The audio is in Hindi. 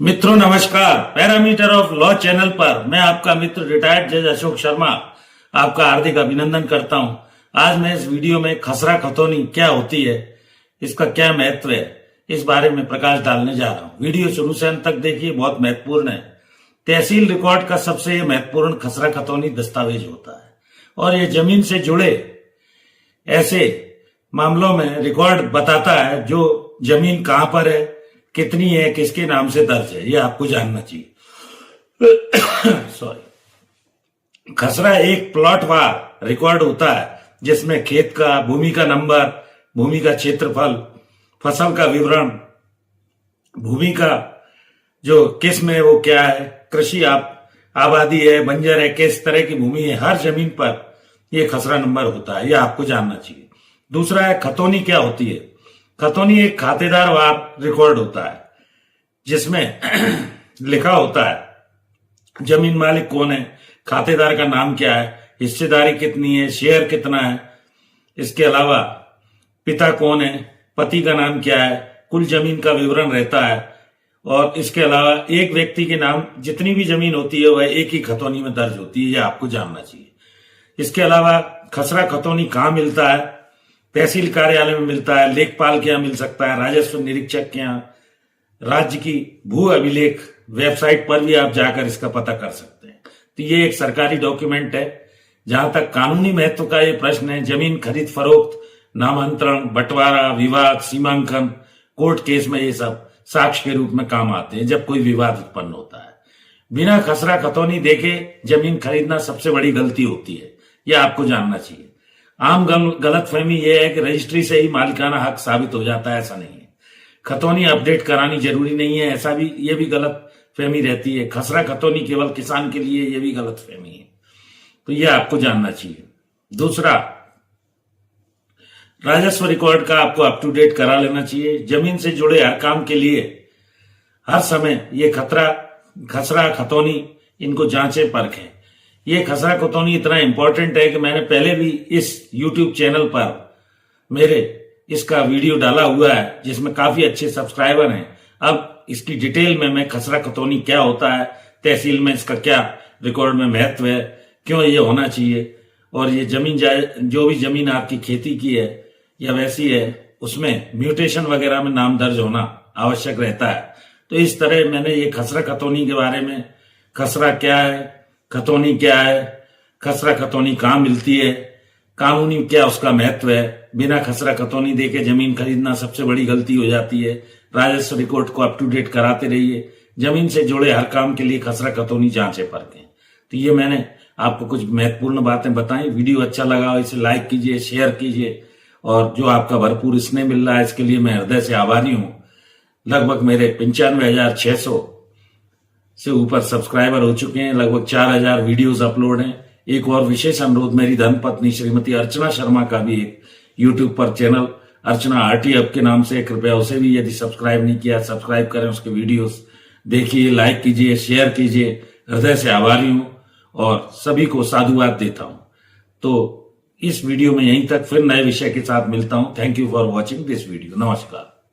मित्रों नमस्कार। पैरामीटर ऑफ लॉ चैनल पर मैं आपका मित्र रिटायर्ड जज अशोक शर्मा आपका हार्दिक अभिनंदन करता हूं। आज मैं इस वीडियो में खसरा खतौनी क्या होती है, इसका क्या महत्व है, इस बारे में प्रकाश डालने जा रहा हूं। वीडियो शुरू से अंत तक देखिए, बहुत महत्वपूर्ण है। तहसील रिकॉर्ड का सबसे महत्वपूर्ण खसरा खतौनी दस्तावेज होता है और ये जमीन से जुड़े ऐसे मामलों में रिकॉर्ड बताता है जो जमीन कहां पर है, कितनी है, किसके नाम से दर्ज है, ये आपको जानना चाहिए। सॉरी। खसरा एक प्लॉट वार रिकॉर्ड होता है जिसमें खेत का, भूमि का नंबर, भूमि का क्षेत्रफल, फसल का विवरण, भूमि का जो किस्म है वो क्या है, कृषि आबादी है, बंजर है, किस तरह की भूमि है, हर जमीन पर यह खसरा नंबर होता है, यह आपको जानना चाहिए। दूसरा है खतौनी क्या होती है। खतौनी एक खातेदार वार रिकॉर्ड होता है जिसमें लिखा होता है जमीन मालिक कौन है, खातेदार का नाम क्या है, हिस्सेदारी कितनी है, शेयर कितना है, इसके अलावा पिता कौन है, पति का नाम क्या है, कुल जमीन का विवरण रहता है और इसके अलावा एक व्यक्ति के नाम जितनी भी जमीन होती है वह एक ही खतौनी में दर्ज होती है, यह आपको जानना चाहिए। इसके अलावा खसरा खतौनी कहाँ मिलता है, तहसील कार्यालय में मिलता है, लेखपाल के यहाँ मिल सकता है, राजस्व निरीक्षक के यहाँ, राज्य की भू अभिलेख वेबसाइट पर भी आप जाकर इसका पता कर सकते हैं। तो ये एक सरकारी डॉक्यूमेंट है। जहां तक कानूनी महत्व का ये प्रश्न है, जमीन खरीद फरोख्त, नामांतरण, बंटवारा, विवाद, सीमांकन, कोर्ट केस में ये सब साक्ष्य के रूप में काम आते हैं जब कोई विवाद उत्पन्न होता है। बिना खसरा खतौनी देखे जमीन खरीदना सबसे बड़ी गलती होती है, यह आपको जानना चाहिए। आम गलतफहमी यह है कि रजिस्ट्री से ही मालिकाना हक साबित हो जाता है, ऐसा नहीं है। खतौनी अपडेट करानी जरूरी नहीं है, ऐसा भी ये भी गलतफहमी रहती है। खसरा खतौनी केवल किसान के लिए, ये भी गलतफहमी है, तो ये आपको जानना चाहिए। दूसरा, राजस्व रिकॉर्ड का आपको अप टू डेट करा लेना चाहिए। जमीन से जुड़े हर काम के लिए हर समय ये खसरा खतौनी इनको जांचें परखें। ये खसरा खतौनी इतना इंपॉर्टेंट है कि मैंने पहले भी इस YouTube चैनल पर मेरे इसका वीडियो डाला हुआ है जिसमें काफी अच्छे सब्सक्राइबर हैं। अब इसकी डिटेल में मैं खसरा खतौनी क्या होता है, तहसील में इसका क्या रिकॉर्ड में महत्व है, क्यों ये होना चाहिए, और ये जमीन जो भी जमीन आपकी खेती की है या वैसी है उसमें म्यूटेशन वगैरह में नाम दर्ज होना आवश्यक रहता है। तो इस तरह मैंने ये खसरा खतौनी के बारे में, खसरा क्या है, खतौनी क्या है, खसरा खतौनी कहाँ मिलती है, कानूनी क्या उसका महत्व है, बिना खसरा खतौनी देके जमीन खरीदना सबसे बड़ी गलती हो जाती है। राजस्व रिकॉर्ड को अप टू डेट कराते रहिए। जमीन से जुड़े हर काम के लिए खसरा खतौनी जांचें परखें। तो ये मैंने आपको कुछ महत्वपूर्ण बातें बताई। वीडियो अच्छा लगा इसे लाइक कीजिए, शेयर कीजिए, और जो आपका भरपूर स्नेह मिल रहा है इसके लिए मैं हृदय से आभारी हूं। लगभग मेरे 95,600 से ऊपर सब्सक्राइबर हो चुके हैं, लगभग 4,000 वीडियोस अपलोड हैं। एक और विशेष अनुरोध, मेरी धर्मपत्नी श्रीमती अर्चना शर्मा का भी एक यूट्यूब पर चैनल अर्चना आरटी हब के नाम से, कृपया उसे भी यदि सब्सक्राइब नहीं किया सब्सक्राइब करें, उसके वीडियोस देखिए, लाइक कीजिए, शेयर कीजिए। हृदय से आभारी हूं और सभी को साधुवाद देता हूं। तो इस वीडियो में यहीं तक, फिर नए विषय के साथ मिलता हूं। Thank you for watching this video. नमस्कार।